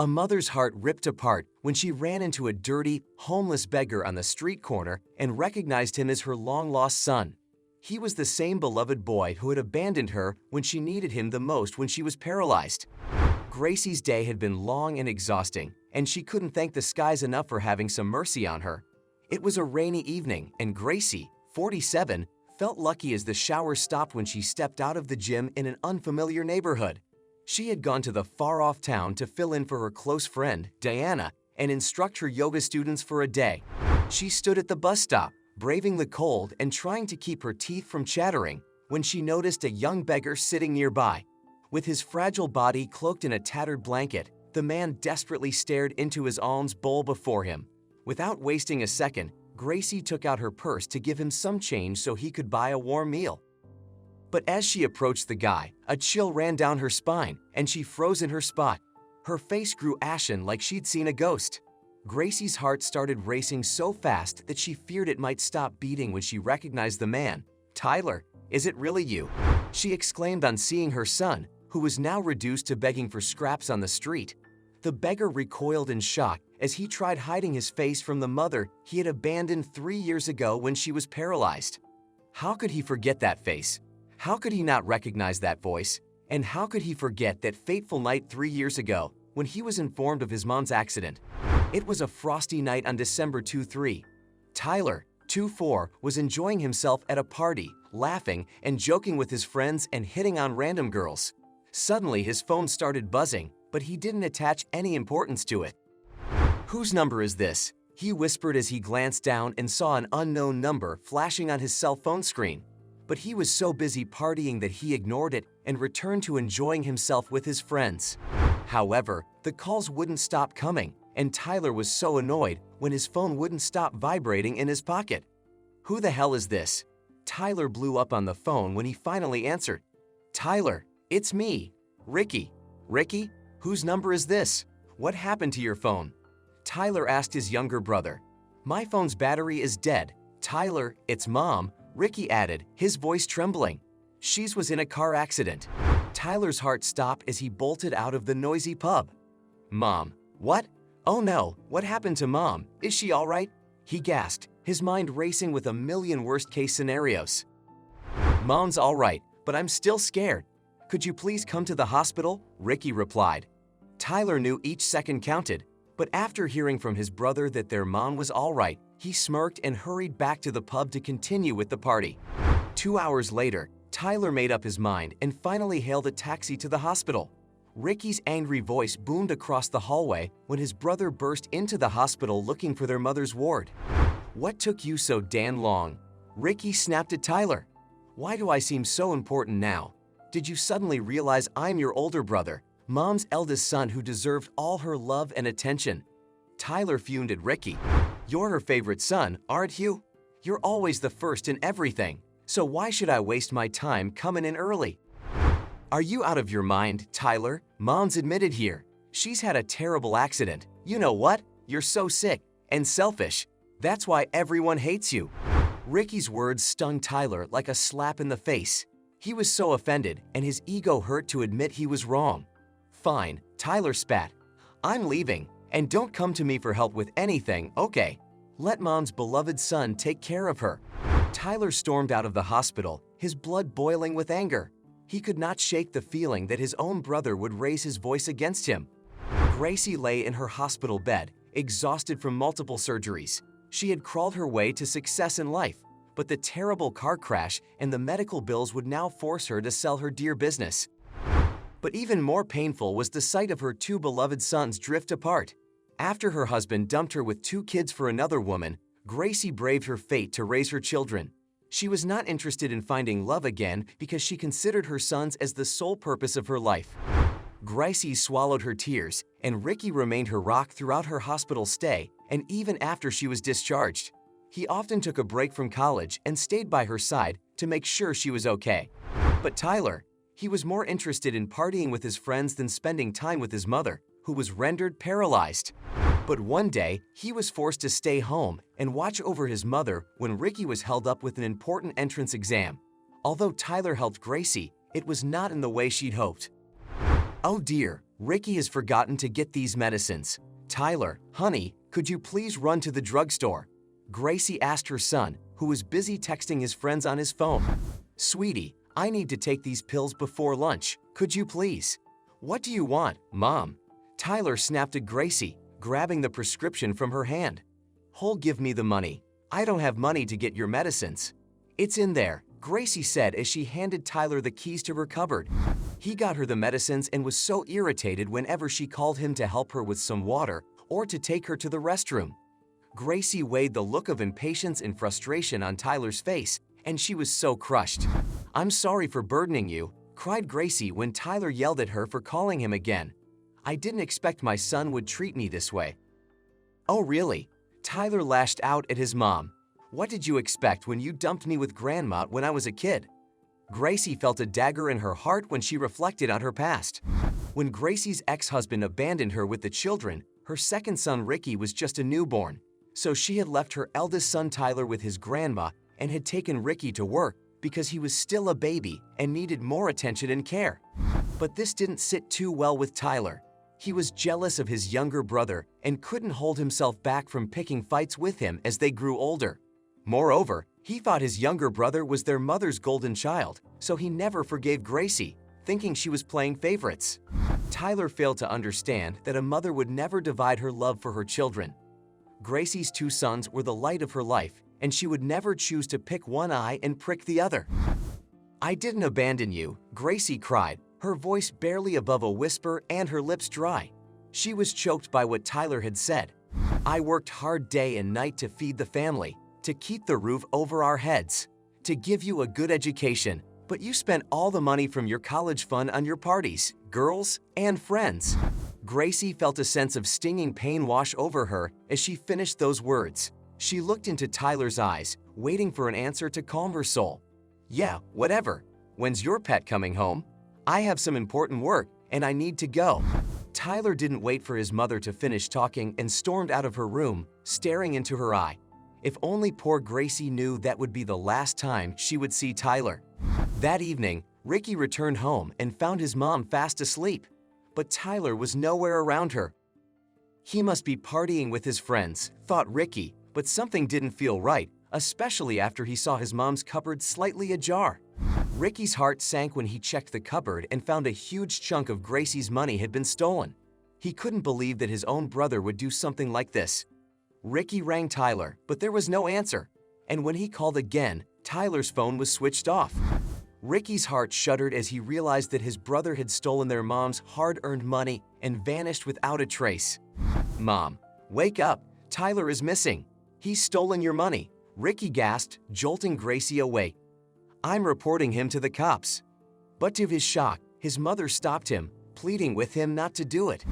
A mother's heart ripped apart when she ran into a dirty, homeless beggar on the street corner and recognized him as her long-lost son. He was the same beloved boy who had abandoned her when she needed him the most when she was paralyzed. Gracie's day had been long and exhausting, and she couldn't thank the skies enough for having some mercy on her. It was a rainy evening, and Gracie, 47, felt lucky as the shower stopped when she stepped out of the gym in an unfamiliar neighborhood. She had gone to the far-off town to fill in for her close friend, Diana, and instruct her yoga students for a day. She stood at the bus stop, braving the cold and trying to keep her teeth from chattering, when she noticed a young beggar sitting nearby. With his fragile body cloaked in a tattered blanket, the man desperately stared into his alms bowl before him. Without wasting a second, Gracie took out her purse to give him some change so he could buy a warm meal. But as she approached the guy, a chill ran down her spine, and she froze in her spot. Her face grew ashen like she'd seen a ghost. Gracie's heart started racing so fast that she feared it might stop beating when she recognized the man. "Tyler, is it really you?" she exclaimed on seeing her son, who was now reduced to begging for scraps on the street. The beggar recoiled in shock as he tried hiding his face from the mother he had abandoned 3 years ago when she was paralyzed. How could he forget that face? How could he not recognize that voice? And how could he forget that fateful night 3 years ago when he was informed of his mom's accident? It was a frosty night on December 23. Tyler, 24, was enjoying himself at a party, laughing and joking with his friends and hitting on random girls. Suddenly, his phone started buzzing, but he didn't attach any importance to it. "Whose number is this?" he whispered as he glanced down and saw an unknown number flashing on his cell phone screen. But he was so busy partying that he ignored it and returned to enjoying himself with his friends. However, the calls wouldn't stop coming, and Tyler was so annoyed when his phone wouldn't stop vibrating in his pocket. "Who the hell is this?" Tyler blew up on the phone when he finally answered. "Tyler, it's me, Ricky." "Ricky? Whose number is this? What happened to your phone?" Tyler asked his younger brother. "My phone's battery is dead." "Tyler, it's Mom," Ricky added, his voice trembling. "She's was in a car accident." Tyler's heart stopped as he bolted out of the noisy pub. "Mom, what? Oh no, what happened to Mom? Is she all right?" he gasped, his mind racing with a million worst-case scenarios. "Mom's all right, but I'm still scared. Could you please come to the hospital?" Ricky replied. Tyler knew each second counted, but after hearing from his brother that their mom was all right, he smirked and hurried back to the pub to continue with the party. 2 hours later, Tyler made up his mind and finally hailed a taxi to the hospital. Ricky's angry voice boomed across the hallway when his brother burst into the hospital looking for their mother's ward. "What took you so damn long?" Ricky snapped at Tyler. "Why do I seem so important now? Did you suddenly realize I'm your older brother, Mom's eldest son who deserved all her love and attention?" Tyler fumed at Ricky. "You're her favorite son, aren't you? You're always the first in everything, so why should I waste my time coming in early?" "Are you out of your mind, Tyler? Mom's admitted here. She's had a terrible accident. You know what? You're so sick and selfish. That's why everyone hates you." Ricky's words stung Tyler like a slap in the face. He was so offended, and his ego hurt to admit he was wrong. "Fine," Tyler spat. "I'm leaving, and don't come to me for help with anything, okay? Let Mom's beloved son take care of her." Tyler stormed out of the hospital, his blood boiling with anger. He could not shake the feeling that his own brother would raise his voice against him. Gracie lay in her hospital bed, exhausted from multiple surgeries. She had crawled her way to success in life, but the terrible car crash and the medical bills would now force her to sell her dear business. But even more painful was the sight of her two beloved sons drift apart. After her husband dumped her with 2 kids for another woman, Gracie braved her fate to raise her children. She was not interested in finding love again because she considered her sons as the sole purpose of her life. Gracie swallowed her tears, and Ricky remained her rock throughout her hospital stay and even after she was discharged. He often took a break from college and stayed by her side to make sure she was okay. But Tyler, he was more interested in partying with his friends than spending time with his mother, who was rendered paralyzed. But one day, he was forced to stay home and watch over his mother when Ricky was held up with an important entrance exam. Although Tyler helped Gracie, it was not in the way she'd hoped. "Oh dear," Ricky has forgotten to get these medicines. Tyler, honey, could you please run to the drugstore? Gracie asked her son, who was busy texting his friends on his phone. Sweetie, I need to take these pills before lunch. Could you please? What do you want, Mom? Tyler snapped at Gracie, grabbing the prescription from her hand. Who'll give me the money? I don't have money to get your medicines. It's in there, Gracie said as she handed Tyler the keys to her cupboard. He got her the medicines and was so irritated whenever she called him to help her with some water or to take her to the restroom. Gracie weighed the look of impatience and frustration on Tyler's face, and she was so crushed. I'm sorry for burdening you, cried Gracie when Tyler yelled at her for calling him again. I didn't expect my son would treat me this way. Oh really? Tyler lashed out at his mom. What did you expect when you dumped me with Grandma when I was a kid? Gracie felt a dagger in her heart when she reflected on her past. When Gracie's ex-husband abandoned her with the children, her second son Ricky was just a newborn. So she had left her eldest son Tyler with his grandma and had taken Ricky to work because he was still a baby and needed more attention and care. But this didn't sit too well with Tyler. He was jealous of his younger brother and couldn't hold himself back from picking fights with him as they grew older. Moreover, he thought his younger brother was their mother's golden child, so he never forgave Gracie, thinking she was playing favorites. Tyler failed to understand that a mother would never divide her love for her children. Gracie's two sons were the light of her life, and she would never choose to pick one eye and prick the other. I didn't abandon you, Gracie cried, her voice barely above a whisper and her lips dry. She was choked by what Tyler had said. I worked hard day and night to feed the family, to keep the roof over our heads, to give you a good education, but you spent all the money from your college fund on your parties, girls, and friends. Gracie felt a sense of stinging pain wash over her as she finished those words. She looked into Tyler's eyes, waiting for an answer to calm her soul. Yeah, whatever. When's your pet coming home? I have some important work, and I need to go. Tyler didn't wait for his mother to finish talking and stormed out of her room, staring into her eye. If only poor Gracie knew that would be the last time she would see Tyler. That evening, Ricky returned home and found his mom fast asleep. But Tyler was nowhere around her. He must be partying with his friends, thought Ricky, but something didn't feel right, especially after he saw his mom's cupboard slightly ajar. Ricky's heart sank when he checked the cupboard and found a huge chunk of Gracie's money had been stolen. He couldn't believe that his own brother would do something like this. Ricky rang Tyler, but there was no answer. And when he called again, Tyler's phone was switched off. Ricky's heart shuddered as he realized that his brother had stolen their mom's hard-earned money and vanished without a trace. Mom, wake up! Tyler is missing! He's stolen your money! Ricky gasped, jolting Gracie awake. I'm reporting him to the cops. But to his shock, his mother stopped him, pleading with him not to do it.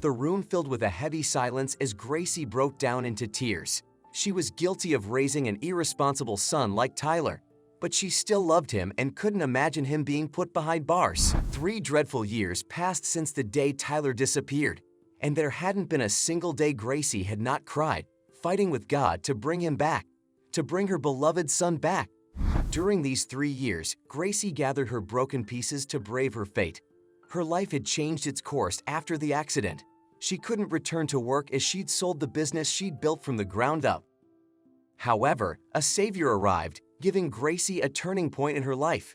The room filled with a heavy silence as Gracie broke down into tears. She was guilty of raising an irresponsible son like Tyler. But she still loved him and couldn't imagine him being put behind bars. 3 dreadful years passed since the day Tyler disappeared, and there hadn't been a single day Gracie had not cried, fighting with God to bring him back, to bring her beloved son back. During these 3 years, Gracie gathered her broken pieces to brave her fate. Her life had changed its course after the accident. She couldn't return to work as she'd sold the business she'd built from the ground up. However, a savior arrived, giving Gracie a turning point in her life.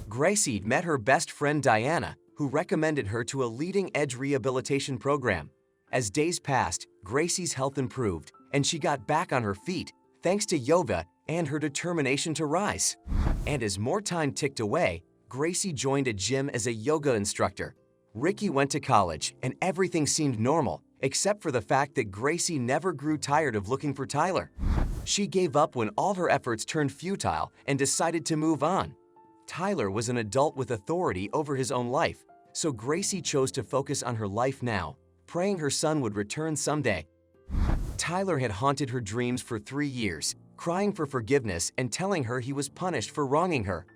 Gracie met her best friend Diana, who recommended her to a leading-edge rehabilitation program. As days passed, Gracie's health improved, and she got back on her feet, thanks to yoga and her determination to rise. And as more time ticked away, Gracie joined a gym as a yoga instructor. Ricky went to college, and everything seemed normal, except for the fact that Gracie never grew tired of looking for Tyler. She gave up when all her efforts turned futile and decided to move on. Tyler was an adult with authority over his own life, so Gracie chose to focus on her life now, praying her son would return someday. Tyler had haunted her dreams for 3 years, crying for forgiveness and telling her he was punished for wronging her.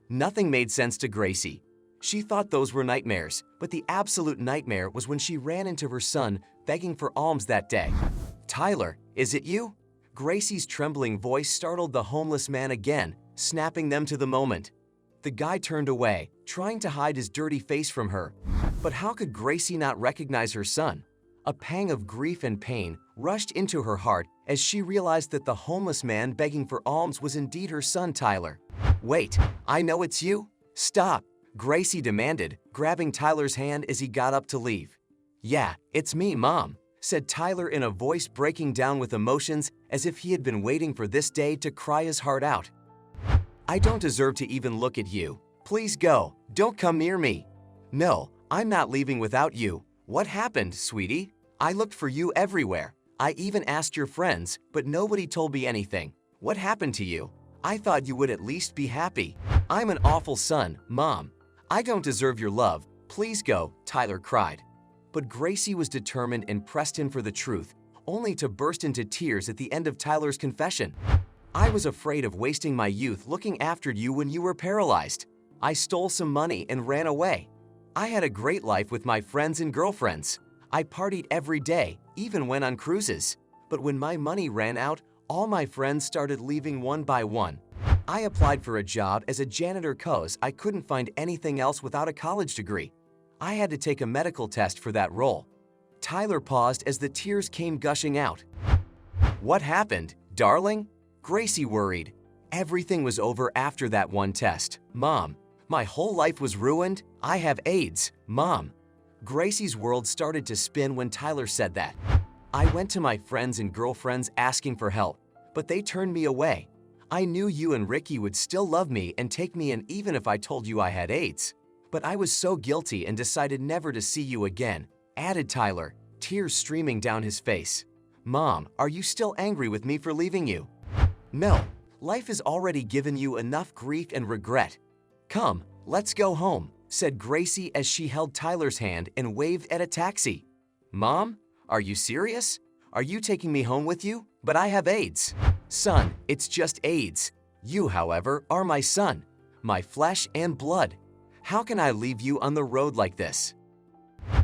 Nothing made sense to Gracie. She thought those were nightmares, but the absolute nightmare was when she ran into her son begging for alms that day. Tyler, is it you? Gracie's trembling voice startled the homeless man again, snapping them to the moment. The guy turned away, trying to hide his dirty face from her. But how could Gracie not recognize her son? A pang of grief and pain rushed into her heart as she realized that the homeless man begging for alms was indeed her son, Tyler. "Wait, I know it's you. Stop," Gracie demanded, grabbing Tyler's hand as he got up to leave. "Yeah, it's me, Mom," said Tyler in a voice breaking down with emotions as if he had been waiting for this day to cry his heart out. "I don't deserve to even look at you. Please go. Don't come near me." "No, I'm not leaving without you. What happened, sweetie? I looked for you everywhere. I even asked your friends, but nobody told me anything. What happened to you? I thought you would at least be happy. I'm an awful son, Mom. I don't deserve your love. Please go," Tyler cried. But Gracie was determined and pressed him for the truth, only to burst into tears at the end of Tyler's confession. "I was afraid of wasting my youth looking after you when you were paralyzed. I stole some money and ran away. I had a great life with my friends and girlfriends. I partied every day, even went on cruises. But when my money ran out, all my friends started leaving one by one. I applied for a job as a janitor cause I couldn't find anything else without a college degree. I had to take a medical test for that role." Tyler paused as the tears came gushing out. "What happened, darling?" Gracie worried. "Everything was over after that one test, Mom. My whole life was ruined. I have AIDS, Mom." Gracie's world started to spin when Tyler said that. "I went to my friends and girlfriends asking for help, but they turned me away. I knew you and Ricky would still love me and take me in even if I told you I had AIDS. But I was so guilty and decided never to see you again," added Tyler, tears streaming down his face. "Mom, are you still angry with me for leaving you?" "No, life has already given you enough grief and regret. Come, let's go home," said Gracie as she held Tyler's hand and waved at a taxi. "Mom, are you serious? Are you taking me home with you? But I have AIDS." "Son, it's just AIDS. You, however, are my son, my flesh and blood. How can I leave you on the road like this?"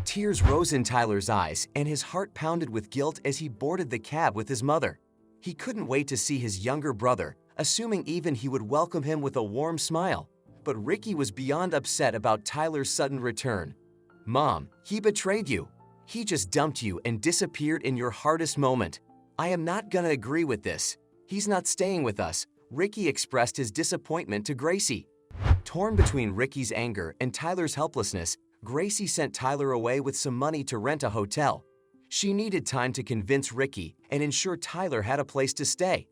Tears rose in Tyler's eyes and his heart pounded with guilt as he boarded the cab with his mother. He couldn't wait to see his younger brother, assuming even he would welcome him with a warm smile. But Ricky was beyond upset about Tyler's sudden return. "Mom, he betrayed you. He just dumped you and disappeared in your hardest moment. I am not gonna agree with this. He's not staying with us," Ricky expressed his disappointment to Gracie. Torn between Ricky's anger and Tyler's helplessness, Gracie sent Tyler away with some money to rent a hotel. She needed time to convince Ricky and ensure Tyler had a place to stay.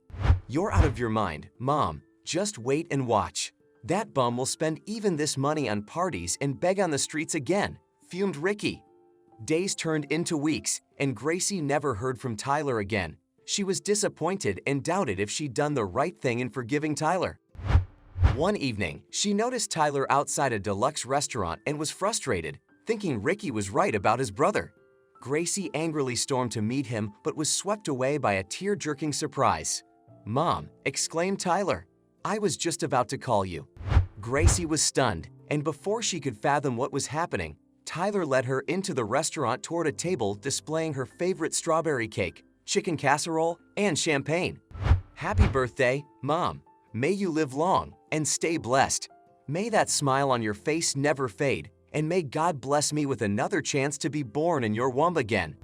"You're out of your mind, Mom. Just wait and watch. That bum will spend even this money on parties and beg on the streets again," fumed Ricky. Days turned into weeks, and Gracie never heard from Tyler again. She was disappointed and doubted if she'd done the right thing in forgiving Tyler. One evening, she noticed Tyler outside a deluxe restaurant and was frustrated, thinking Ricky was right about his brother. Gracie angrily stormed to meet him but was swept away by a tear-jerking surprise. "Mom," exclaimed Tyler, "I was just about to call you." Gracie was stunned, and before she could fathom what was happening, Tyler led her into the restaurant toward a table displaying her favorite strawberry cake, chicken casserole, and champagne. "Happy birthday, Mom. May you live long and stay blessed. May that smile on your face never fade, and may God bless me with another chance to be born in your womb again."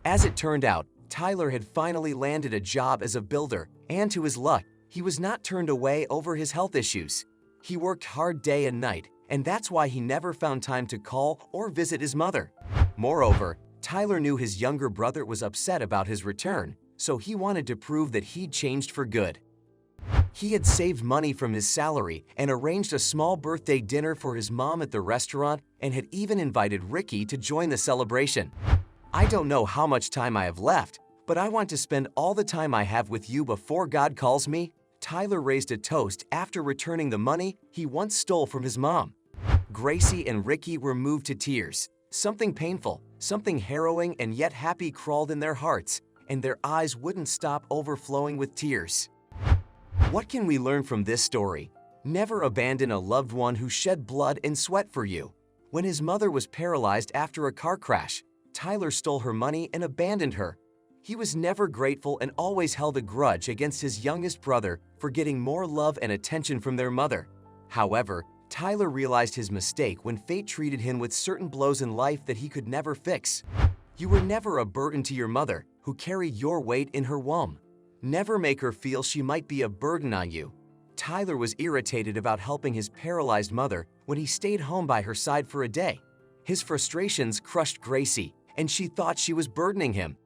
As it turned out, Tyler had finally landed a job as a builder, and to his luck, he was not turned away over his health issues. He worked hard day and night, and that's why he never found time to call or visit his mother. Moreover, Tyler knew his younger brother was upset about his return, so he wanted to prove that he'd changed for good. He had saved money from his salary and arranged a small birthday dinner for his mom at the restaurant and had even invited Ricky to join the celebration. "I don't know how much time I have left, but I want to spend all the time I have with you before God calls me." Tyler raised a toast after returning the money he once stole from his mom. Gracie and Ricky were moved to tears. Something painful, something harrowing and yet happy crawled in their hearts, and their eyes wouldn't stop overflowing with tears. What can we learn from this story? Never abandon a loved one who shed blood and sweat for you. When his mother was paralyzed after a car crash, Tyler stole her money and abandoned her. He was never grateful and always held a grudge against his youngest brother for getting more love and attention from their mother. However, Tyler realized his mistake when fate treated him with certain blows in life that he could never fix. You were never a burden to your mother, who carried your weight in her womb. Never make her feel she might be a burden on you. Tyler was irritated about helping his paralyzed mother when he stayed home by her side for a day. His frustrations crushed Gracie, and she thought she was burdening him.